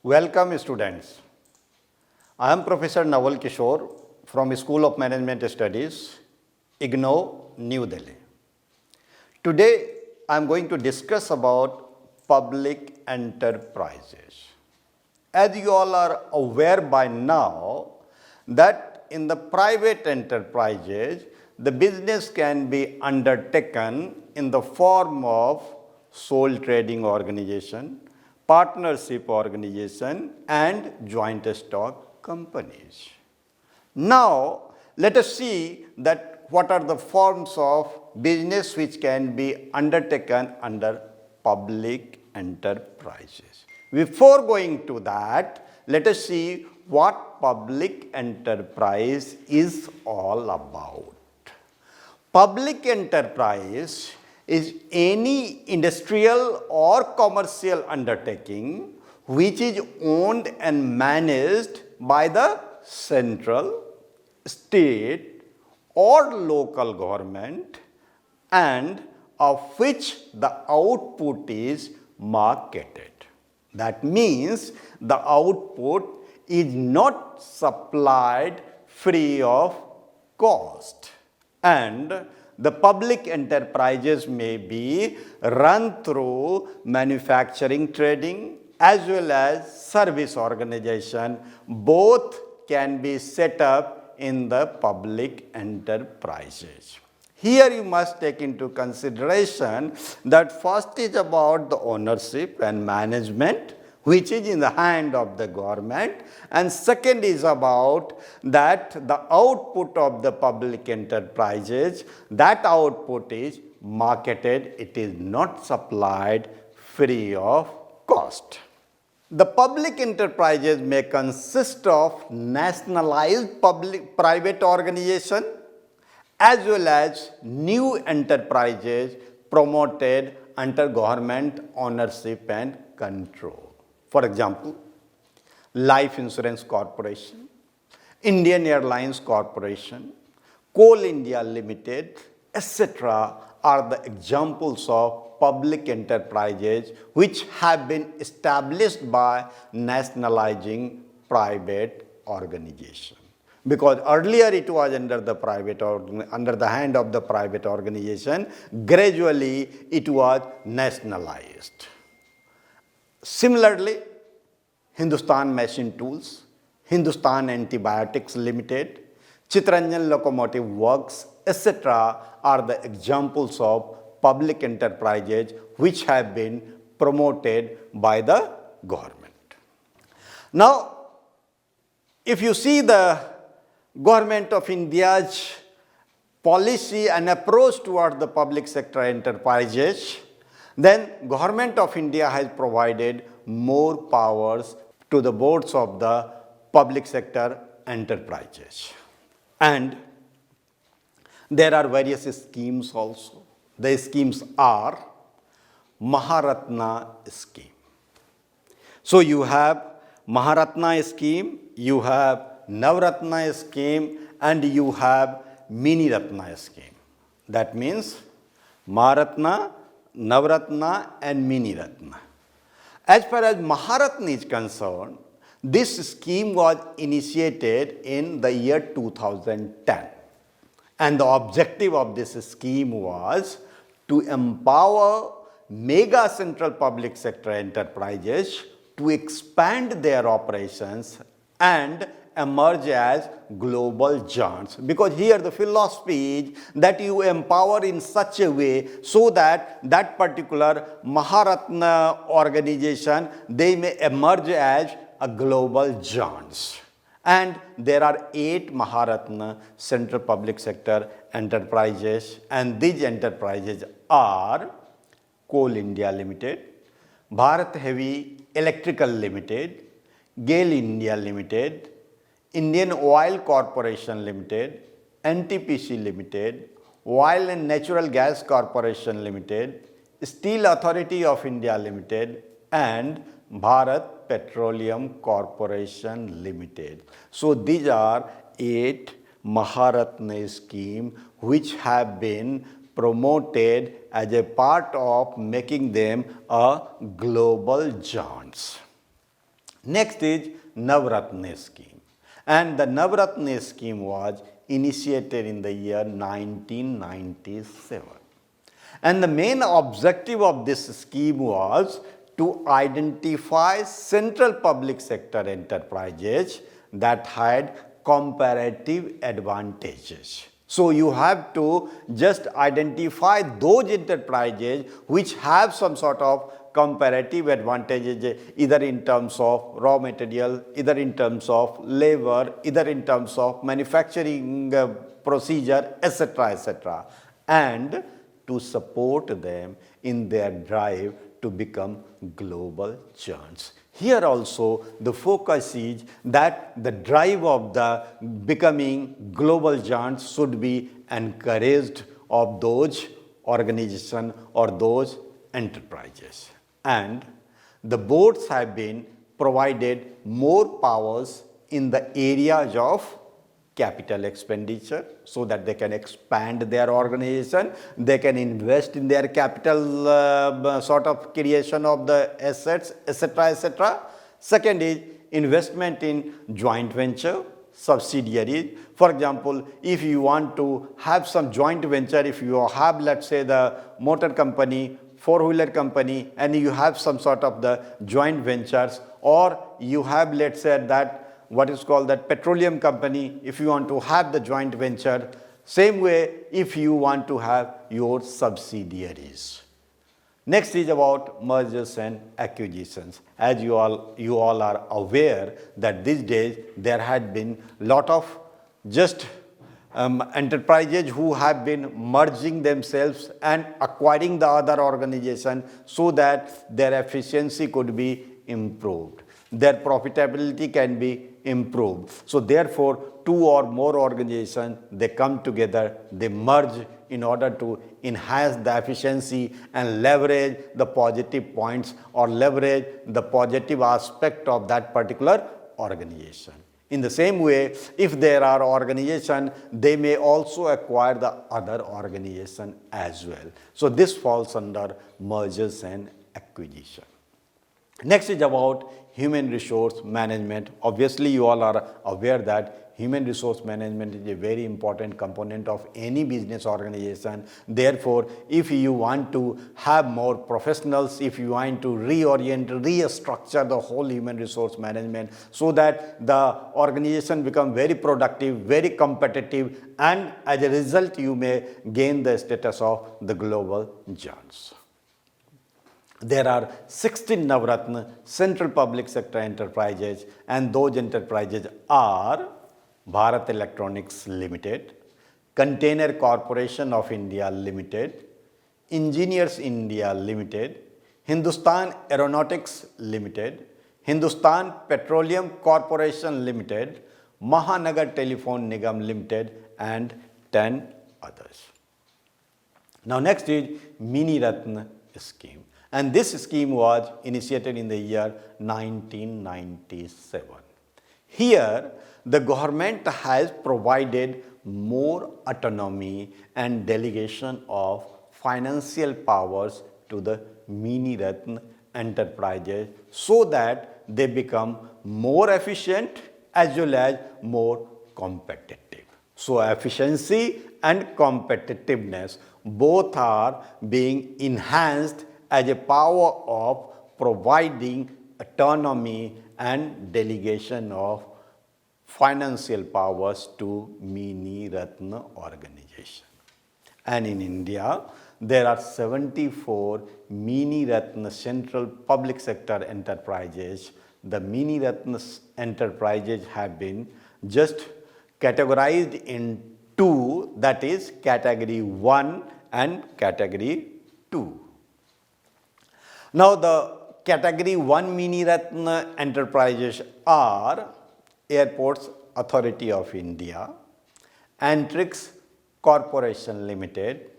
Welcome students. I am Professor Naval Kishore from School of Management Studies, IGNOU, New Delhi. Today I am going to discuss about public enterprises. As you all are aware by now that in the private enterprises, the business can be undertaken in the form of sole trading organization, partnership organization and joint stock companies. Now, let us see that what are the forms of business which can be undertaken under public enterprises. Before going to that, let us see what public enterprise is all about. Public enterprise is any industrial or commercial undertaking which is owned and managed by the central, state or local government and of which the output is marketed. That means the output is not supplied free of cost, and the public enterprises may be run through manufacturing, trading as well as service organization. Both can be set up in the public enterprises. Here you must take into consideration that first is about the ownership and management, which is in the hand of the government, and second is about that the output of the public enterprises, that output is marketed, it is not supplied free of cost. The public enterprises may consist of nationalized private organization as well as new enterprises promoted under government ownership and control. For example, Life Insurance Corporation, Indian Airlines Corporation, Coal India Limited, etc. are the examples of public enterprises which have been established by nationalizing private organization. Because earlier it was under the hand of the private organization, gradually it was nationalized. Similarly, Hindustan Machine Tools, Hindustan Antibiotics Limited, Chittaranjan Locomotive Works, etc. are the examples of public enterprises which have been promoted by the government. Now, if you see the Government of India's policy and approach toward the public sector enterprises, then Government of India has provided more powers to the boards of the public sector enterprises. And there are various schemes also. The schemes are Maharatna scheme. So you have Maharatna scheme, you have Navratna scheme and you have Mini Ratna scheme. That means Maharatna, Navratna and Mini Ratna. As far as Maharatna is concerned, this scheme was initiated in the year 2010. And the objective of this scheme was to empower mega central public sector enterprises to expand their operations and emerge as global giants. Because here the philosophy is that you empower in such a way so that that particular Maharatna organization, they may emerge as a global giants. And there are 8 Maharatna central public sector enterprises, and these enterprises are Coal India Limited, Bharat Heavy Electrical Limited, GAIL India Limited, Indian Oil Corporation Limited, NTPC Limited, Oil and Natural Gas Corporation Limited, Steel Authority of India Limited and Bharat Petroleum Corporation Limited. So these are 8 Maharatna scheme which have been promoted as a part of making them a global giants. Next is Navratna scheme. And the Navratna scheme was initiated in the year 1997. And the main objective of this scheme was to identify central public sector enterprises that had comparative advantages. So you have to just identify those enterprises which have some sort of comparative advantages, either in terms of raw material, either in terms of labor, either in terms of manufacturing procedure, etc., etc., and to support them in their drive to become global giants. Here also the focus is that the drive of the becoming global giants should be encouraged of those organizations or those enterprises. And the boards have been provided more powers in the areas of capital expenditure so that they can expand their organization, they can invest in their capital sort of creation of the assets, etc., etc. Second is investment in joint venture, subsidiaries. For example, if you want to have some joint venture, if you have, let's say, the motor company, four-wheeler company, and you have some sort of the joint ventures, or you have, let's say, that what is called that petroleum company, if you want to have the joint venture, same way if you want to have your subsidiaries. Next is about mergers and acquisitions. As you all are aware that these days there had been lot of just enterprises who have been merging themselves and acquiring the other organization so that their efficiency could be improved, their profitability can be improved. So therefore, two or more organizations, they come together, they merge in order to enhance the efficiency and leverage the positive points or leverage the positive aspect of that particular organization. In the same way, if there are organizations, they may also acquire the other organization as well. So this falls under mergers and acquisition. Next is about human resource management. Obviously, you all are aware that human resource management is a very important component of any business organization. Therefore, if you want to have more professionals, if you want to reorient, restructure the whole human resource management so that the organization become very productive, very competitive, and as a result, you may gain the status of the global giants. There are 16 Navratna central public sector enterprises, and those enterprises are Bharat Electronics Limited, Container Corporation of India Limited, Engineers India Limited, Hindustan Aeronautics Limited, Hindustan Petroleum Corporation Limited, Mahanagar Telephone Nigam Limited, and 10 others. Now next is Mini Ratna scheme. And this scheme was initiated in the year 1997. Here, the government has provided more autonomy and delegation of financial powers to the Mini Ratna enterprises so that they become more efficient as well as more competitive. So, efficiency and competitiveness both are being enhanced as a power of providing autonomy and delegation of financial powers to Mini Ratna organization. And in India, there are 74 Mini Ratna central public sector enterprises. The Mini Ratna enterprises have been just categorized in two, that is category 1 and category 2. Now, the category 1 Mini Ratna enterprises are Airports Authority of India, Antrix Corporation Limited,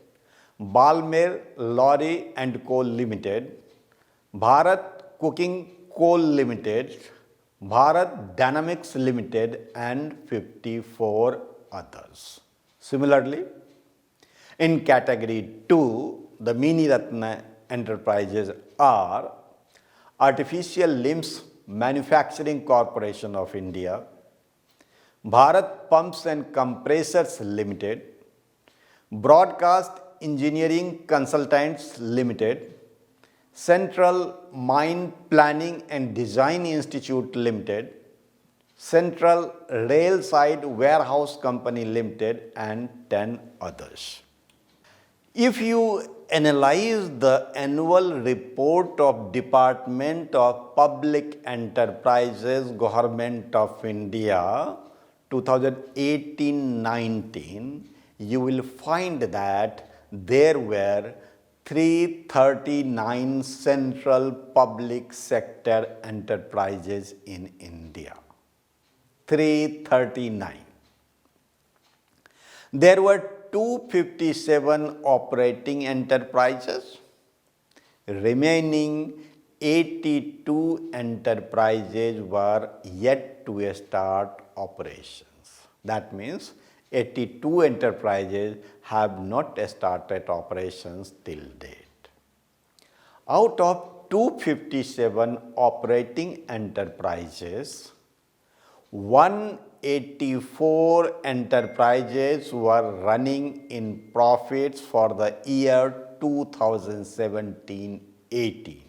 Balmer Lorry and Coal Limited, Bharat Cooking Coal Limited, Bharat Dynamics Limited, and 54 others. Similarly, in category 2, the Mini Ratna enterprises are Artificial Limbs Manufacturing Corporation of India, Bharat Pumps and Compressors Limited, Broadcast Engineering Consultants Limited, Central Mine Planning and Design Institute Limited, Central Railside Warehouse Company Limited, and 10 others. If you analyze the annual report of Department of Public Enterprises, Government of India 2018-19, you will find that there were 339 central public sector enterprises in India. 339. There were 257 operating enterprises. Remaining 82 enterprises were yet to start operations. That means 82 enterprises have not started operations till date. Out of 257 operating enterprises, 184 enterprises were running in profits for the year 2017-18.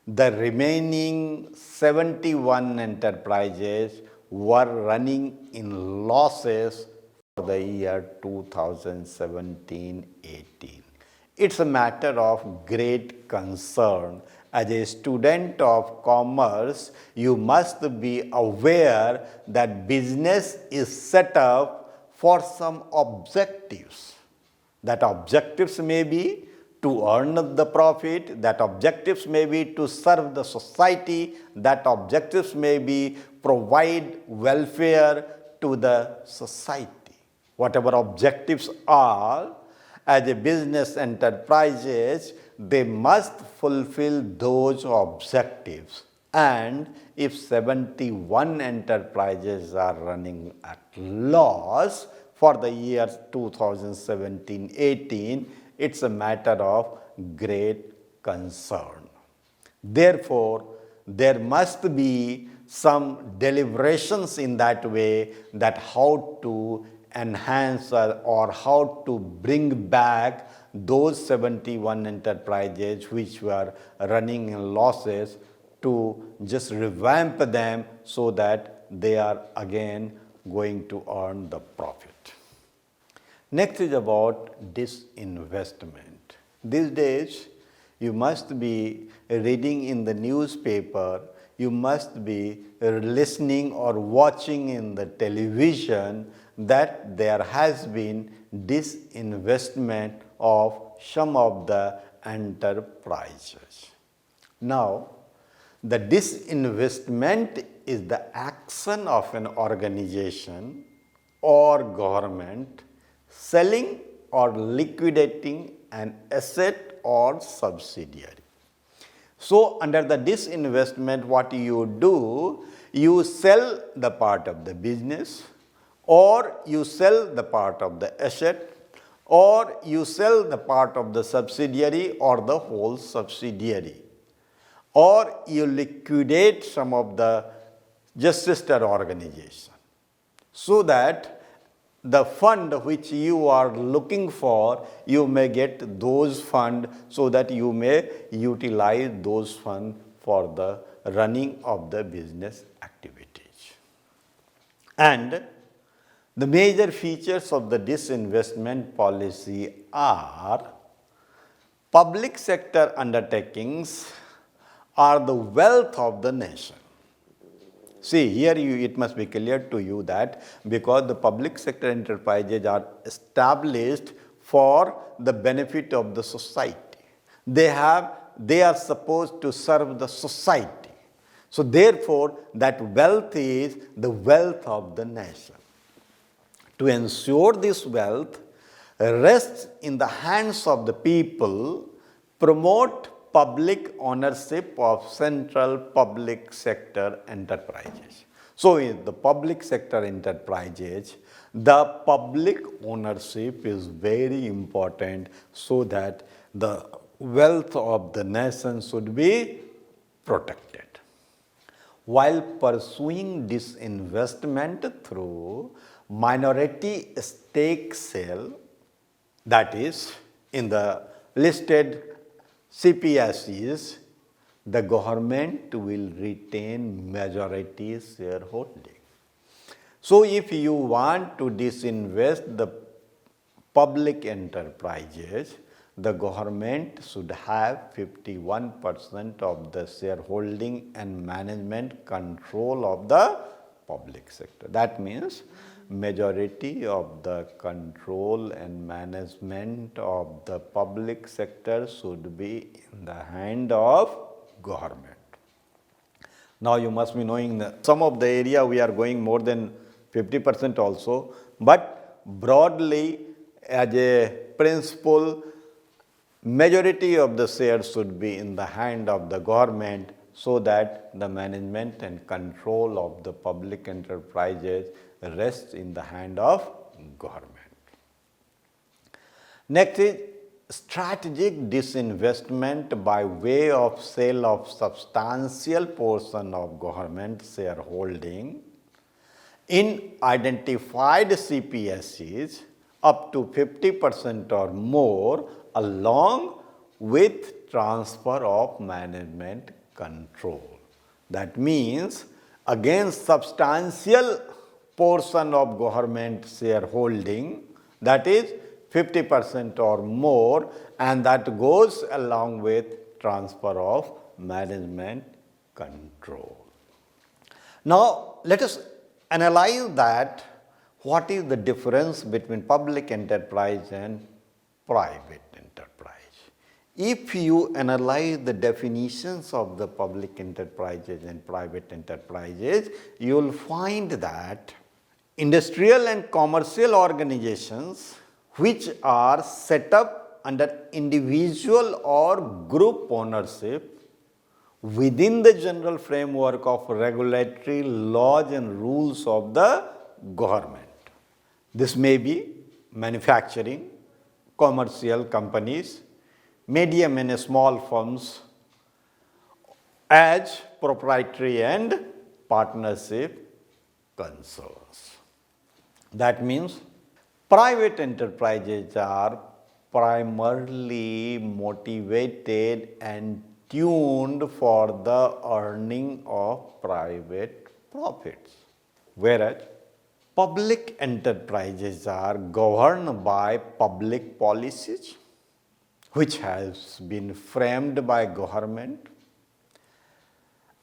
The remaining 71 enterprises were running in losses for the year 2017-18. It's a matter of great concern. As a student of commerce, you must be aware that business is set up for some objectives. That objectives may be to earn the profit, that objectives may be to serve the society, that objectives may be provide welfare to the society. Whatever objectives are, as a business enterprises, they must fulfill those objectives. And if 71 enterprises are running at loss for the year 2017-18, it's a matter of great concern. Therefore, there must be some deliberations in that way that how to enhance or how to bring back those 71 enterprises which were running in losses, to just revamp them so that they are again going to earn the profit. Next is about disinvestment. These days, you must be reading in the newspaper, you must be listening or watching in the television that there has been disinvestment of some of the enterprises. Now, the disinvestment is the action of an organization or government selling or liquidating an asset or subsidiary. So, under the disinvestment, what you do, you sell the part of the business, or you sell the part of the asset, or you sell the part of the subsidiary or the whole subsidiary, or you liquidate some of the just sister organization, so that the fund which you are looking for, you may get those funds so that you may utilize those funds for the running of the business activities. And the major features of the disinvestment policy are: public sector undertakings are the wealth of the nation. See, here it must be clear to you that because the public sector enterprises are established for the benefit of the society, they are supposed to serve the society. So therefore, that wealth is the wealth of the nation. To ensure this wealth rests in the hands of the people, promote public ownership of central public sector enterprises. So, in the public sector enterprises, the public ownership is very important so that the wealth of the nation should be protected. while pursuing disinvestment through minority stake sale, that is, in the listed CPSEs, the government will retain majority shareholding. So, if you want to disinvest the public enterprises, the government should have 51% of the shareholding and management control of the public sector. That means majority of the control and management of the public sector should be in the hand of government. Now you must be knowing that some of the area we are going more than 50% also, but broadly as a principle, majority of the shares should be in the hand of the government so that the management and control of the public enterprises rests in the hand of government. Next is strategic disinvestment by way of sale of substantial portion of government shareholding in identified CPSEs up to 50% or more, along with transfer of management control. That means against substantial portion of government shareholding, that is 50% or more, and that goes along with transfer of management control. Now let us analyze that what is the difference between public enterprise and private enterprise. If you analyze the definitions of the public enterprises and private enterprises, you will find that industrial and commercial organizations which are set up under individual or group ownership within the general framework of regulatory laws and rules of the government. This may be manufacturing, commercial companies, medium and small firms as proprietary and partnership concerns. That means private enterprises are primarily motivated and tuned for the earning of private profits, whereas public enterprises are governed by public policies which has been framed by government,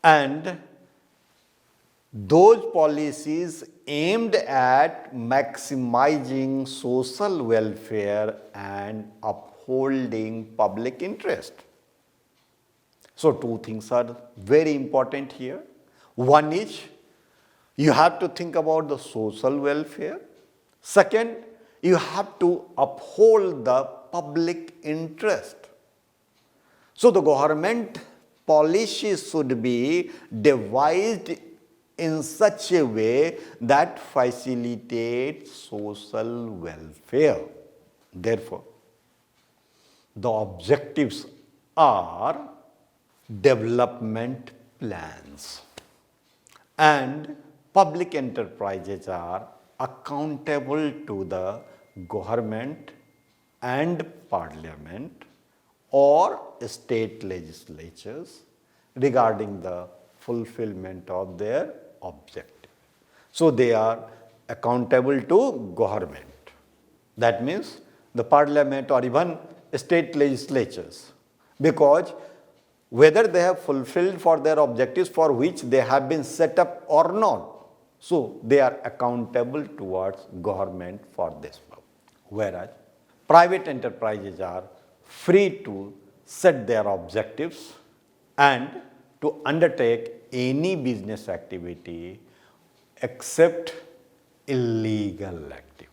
and those policies aimed at maximizing social welfare and upholding public interest. So two things are very important here. One is you have to think about the social welfare. Second, you have to uphold the public interest. So the government policies should be devised in such a way that facilitates social welfare. Therefore, the objectives are development plans, and public enterprises are accountable to the government and parliament or state legislatures regarding the fulfillment of their objective. So they are accountable to government. That means the parliament or even state legislatures, because whether they have fulfilled for their objectives for which they have been set up or not, so they are accountable towards government for this purpose. Whereas private enterprises are free to set their objectives and to undertake any business activity except illegal activities.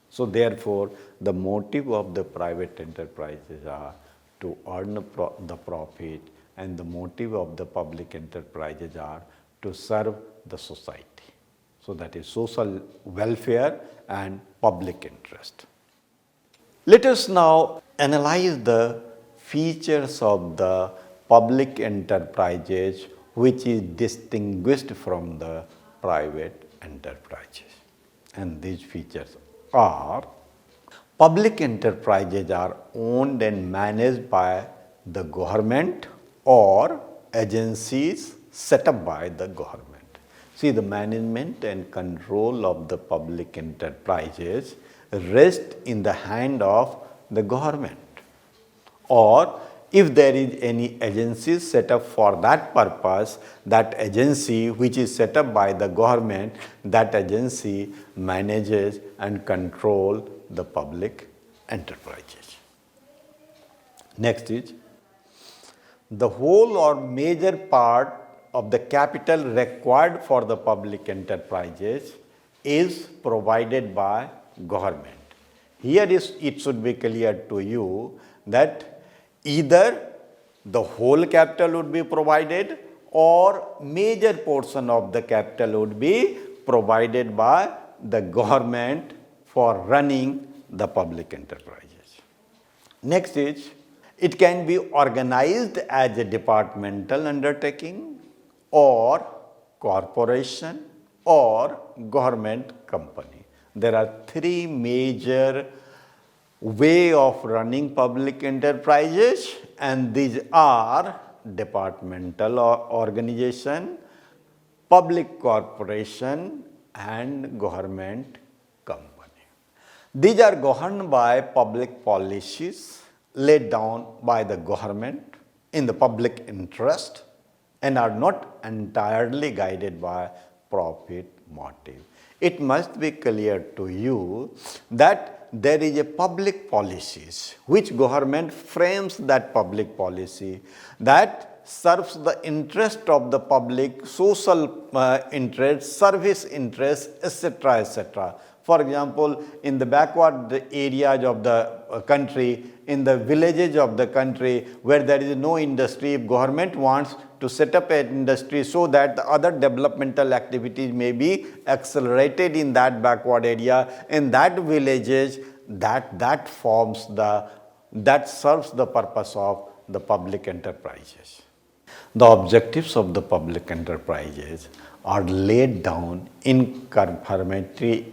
So therefore, the motive of the private enterprises are to earn the profit, and the motive of the public enterprises are to serve the society. So that is social welfare and public interest. Let us now analyze the features of the public enterprises which is distinguished from the private enterprises. And these features are: public enterprises are owned and managed by the government or agencies set up by the government. See, the management and control of the public enterprises rest in the hand of the government, or if there is any agency set up for that purpose, that agency which is set up by the government, that agency manages and control the public enterprises. Next is, the whole or major part of the capital required for the public enterprises is provided by government. Here it should be clear to you that either the whole capital would be provided or major portion of the capital would be provided by the government for running the public enterprises. Next is, it can be organized as a departmental undertaking or corporation or government company. There are three major way of running public enterprises, and these are departmental organization, public corporation and government company. These are governed by public policies laid down by the government in the public interest and are not entirely guided by profit motive. It must be clear to you that there is a public policies which government frames that public policy that serves the interest of the public, social interest, service interest, etc., etc. For example, in the backward areas of the country, in the villages of the country where there is no industry, if government wants to set up an industry so that the other developmental activities may be accelerated in that backward area, in that villages, that serves the purpose of the public enterprises. The objectives of the public enterprises are laid down in conformity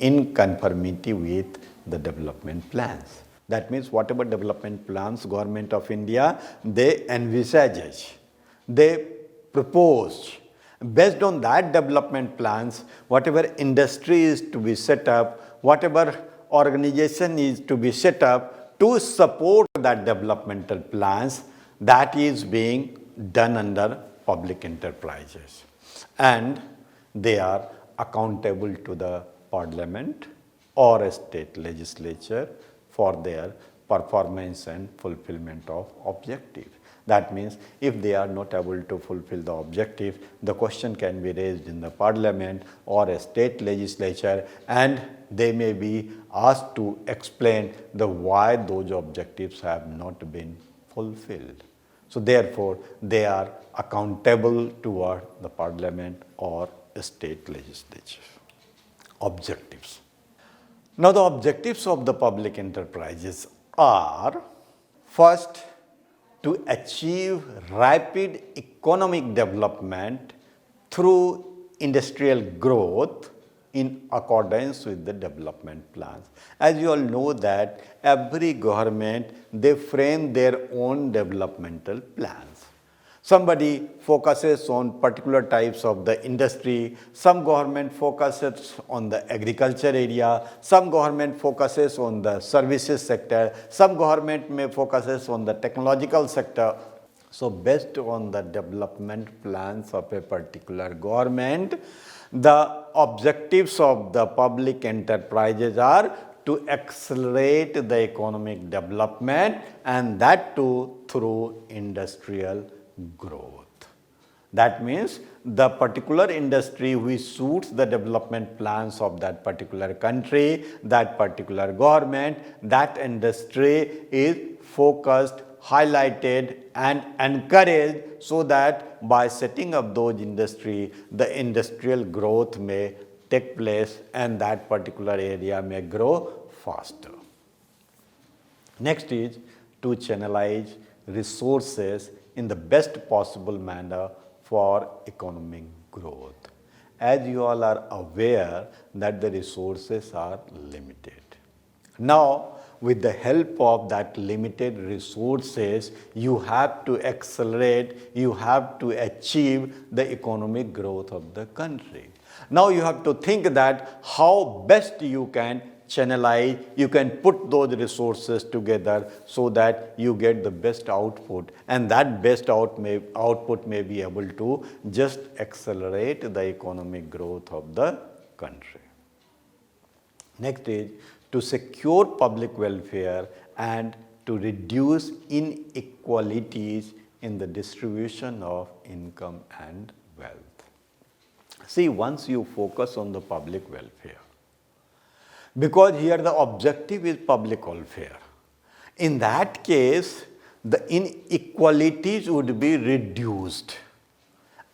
with the development plans. That means whatever development plans Government of India, they envisages, they propose. Based on that development plans, whatever industry is to be set up, whatever organization is to be set up to support that developmental plans, that is being done under public enterprises. And they are accountable to the parliament or a state legislature for their performance and fulfillment of objectives. That means if they are not able to fulfill the objective, the question can be raised in the parliament or a state legislature, and they may be asked to explain the why those objectives have not been fulfilled. So therefore, they are accountable toward the parliament or a state legislature. Objectives. Now the objectives of the public enterprises are: first, to achieve rapid economic development through industrial growth in accordance with the development plans. As you all know that every government, they frame their own developmental plans. Somebody focuses on particular types of the industry, some government focuses on the agriculture area, some government focuses on the services sector, some government may focuses on the technological sector. So based on the development plans of a particular government, the objectives of the public enterprises are to accelerate the economic development, and that too through industrial growth. That means the particular industry which suits the development plans of that particular country, that particular government, that industry is focused, highlighted and encouraged, so that by setting up those industry, the industrial growth may take place and that particular area may grow faster. Next is to channelize resources in the best possible manner for economic growth. As you all are aware that the resources are limited. Now, with the help of that limited resources, you have to accelerate, you have to achieve the economic growth of the country. Now you have to think that how best you can channelize, you can put those resources together so that you get the best output, and that best output may be able to just accelerate the economic growth of the country. Next is to secure public welfare and to reduce inequalities in the distribution of income and wealth. See, once you focus on the public welfare, because here the objective is public welfare, in that case, the inequalities would be reduced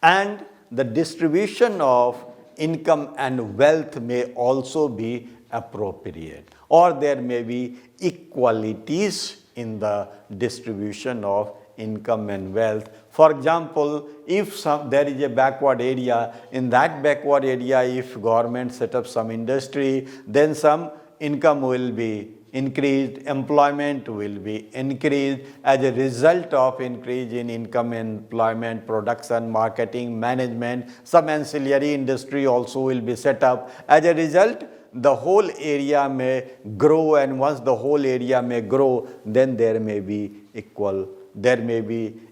and the distribution of income and wealth may also be appropriate, or there may be equalities in the distribution of income and wealth. For example, if there is a backward area, in that backward area if government set up some industry, then some income will be increased, employment will be increased. As a result of increase in income, employment, production, marketing, management, some ancillary industry also will be set up. As a result, the whole area may grow, and once the whole area may grow, then there may be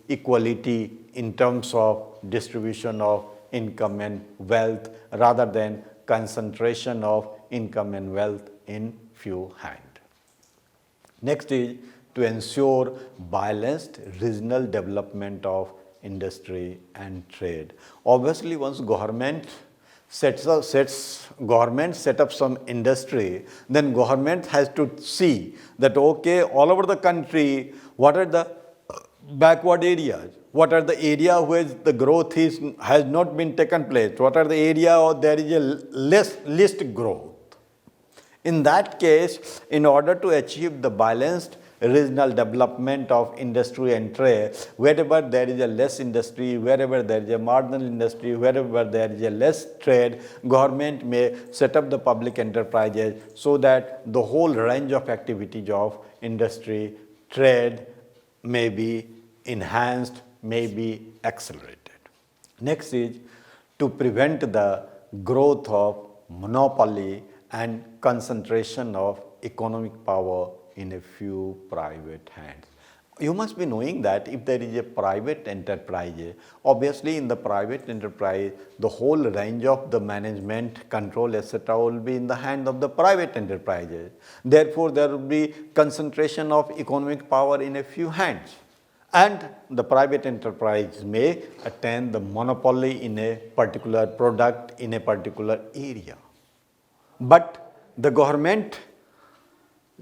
equality in terms of distribution of income and wealth rather than concentration of income and wealth in few hands. Next is to ensure balanced regional development of industry and trade. Obviously, once government set up some industry, then government has to see that okay, all over the country, what are the backward areas, what are the area where the growth has not been taken place, what are the area or there is a least growth. In that case, in order to achieve the balanced regional development of industry and trade, wherever there is a less industry, wherever there is a marginal industry, wherever there is a less trade, government may set up the public enterprises so that the whole range of activities of industry, trade may be enhanced, may be accelerated. Next is to prevent the growth of monopoly and concentration of economic power in a few private hands. You must be knowing that if there is a private enterprise, obviously in the private enterprise, the whole range of the management, control, etc. will be in the hand of the private enterprises. Therefore, there will be concentration of economic power in a few hands. And the private enterprise may attain the monopoly in a particular product, in a particular area. But the government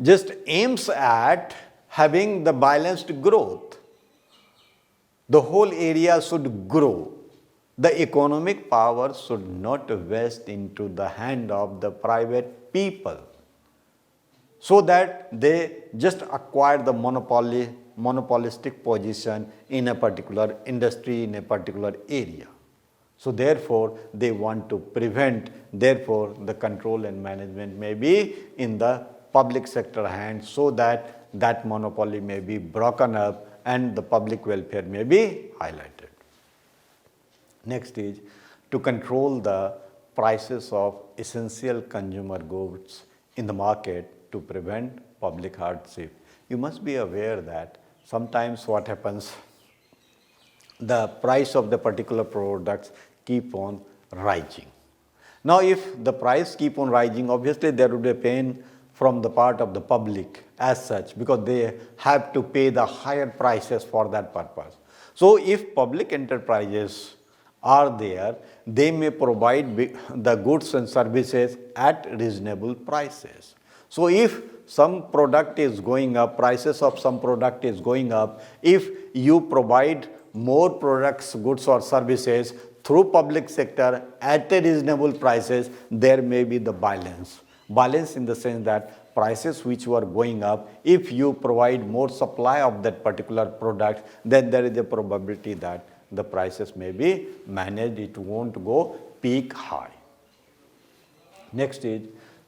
just aims at having the balanced growth. The whole area should grow. The economic power should not vest into the hand of the private people, so that they just acquire the monopolistic position in a particular industry, in a particular area. So therefore, they want to prevent, therefore the control and management may be in the public sector hands, so that that monopoly may be broken up and the public welfare may be highlighted. Next is to control the prices of essential consumer goods in the market to prevent public hardship. You must be aware that sometimes what happens, the price of the particular products keep on rising. Now, if the price keep on rising, obviously there would be a pain from the part of the public as such, because they have to pay the higher prices for that purpose. So, if public enterprises are there, they may provide the goods and services at reasonable prices. So, if some product is going up, prices of some product is going up, if you provide more products, goods or services through public sector at a reasonable prices, there may be the balance. Balance in the sense that prices which were going up, if you provide more supply of that particular product, then there is a probability that the prices may be managed, it won't go peak high. Next is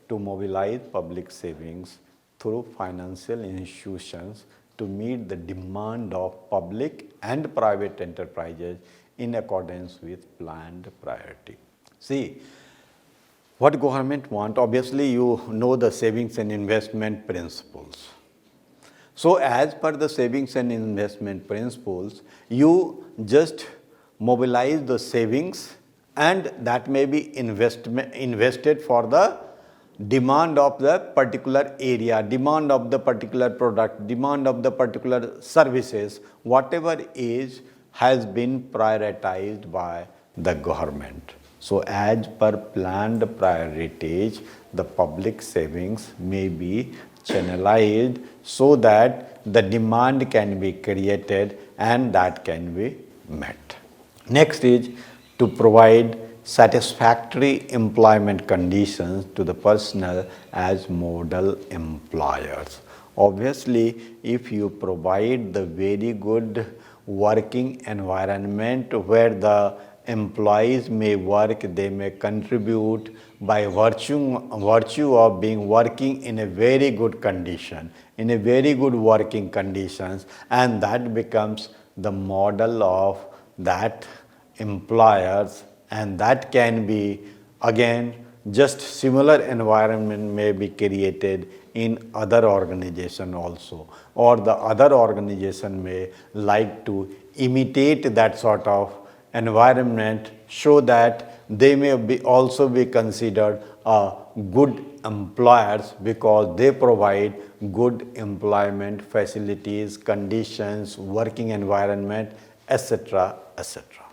to mobilize public savings through financial institutions to meet the demand of public and private enterprises in accordance with planned priority. See, what government want? Obviously, you know the savings and investment principles. So, as per the savings and investment principles, you just mobilize the savings and that may be invested for the demand of the particular area, demand of the particular product, demand of the particular services, whatever is has been prioritized by the government. So, as per planned priorities, the public savings may be channelized so that the demand can be created and that can be met. Next is to provide satisfactory employment conditions to the personnel as model employers. Obviously, if you provide the very good working environment where the employees may work, they may contribute by virtue of being working in a very good condition, in a very good working conditions, and that becomes the model of that employers, and that can be again just similar environment may be created in other organization also, or the other organization may like to imitate that sort of environment so that they may be also be considered good employers because they provide good employment facilities, conditions, working environment, etc., etc.